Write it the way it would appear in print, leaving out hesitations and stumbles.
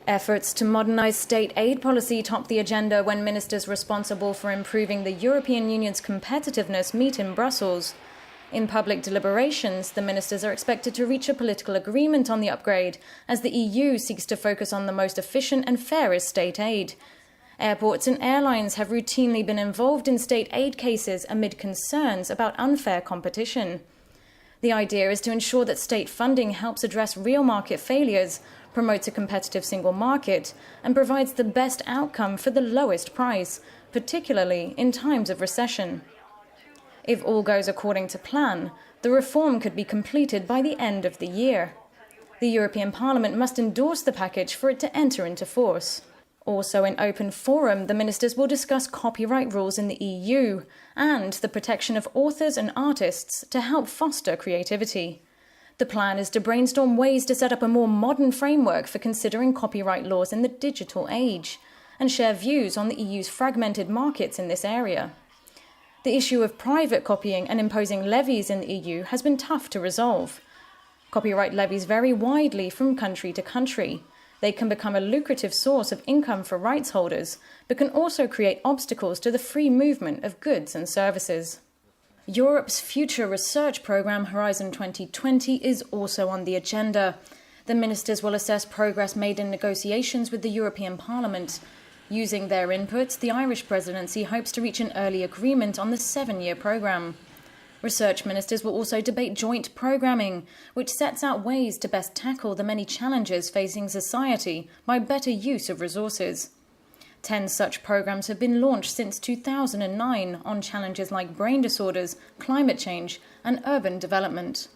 Efforts to modernise state aid policy top the agenda when ministers responsible for improving the European Union's competitiveness meet in Brussels. In public deliberations, the ministers are expected to reach a political agreement on the upgrade, as the EU seeks to focus on the most efficient and fairest state aid. Airports and airlines have routinely been involved in state aid cases amid concerns about unfair competition. The idea is to ensure that state funding helps address real market failures, promotes a competitive single market, and provides the best outcome for the lowest price, particularly in times of recession. If all goes according to plan, the reform could be completed by the end of the year. The European Parliament must endorse the package for it to enter into force. Also in open forum, the ministers will discuss copyright rules in the EU and the protection of authors and artists to help foster creativity. The plan is to brainstorm ways to set up a more modern framework for considering copyright laws in the digital age and share views on the EU's fragmented markets in this area. The issue of private copying and imposing levies in the EU has been tough to resolve. Copyright levies vary widely from country to country. They can become a lucrative source of income for rights holders, but can also create obstacles to the free movement of goods and services. Europe's future research programme Horizon 2020 is also on the agenda. The ministers will assess progress made in negotiations with the European Parliament. Using their inputs, the Irish presidency hopes to reach an early agreement on the 7-year programme. Research ministers will also debate joint programming, which sets out ways to best tackle the many challenges facing society by better use of resources. 10 such programmes have been launched since 2009 on challenges like brain disorders, climate change and urban development.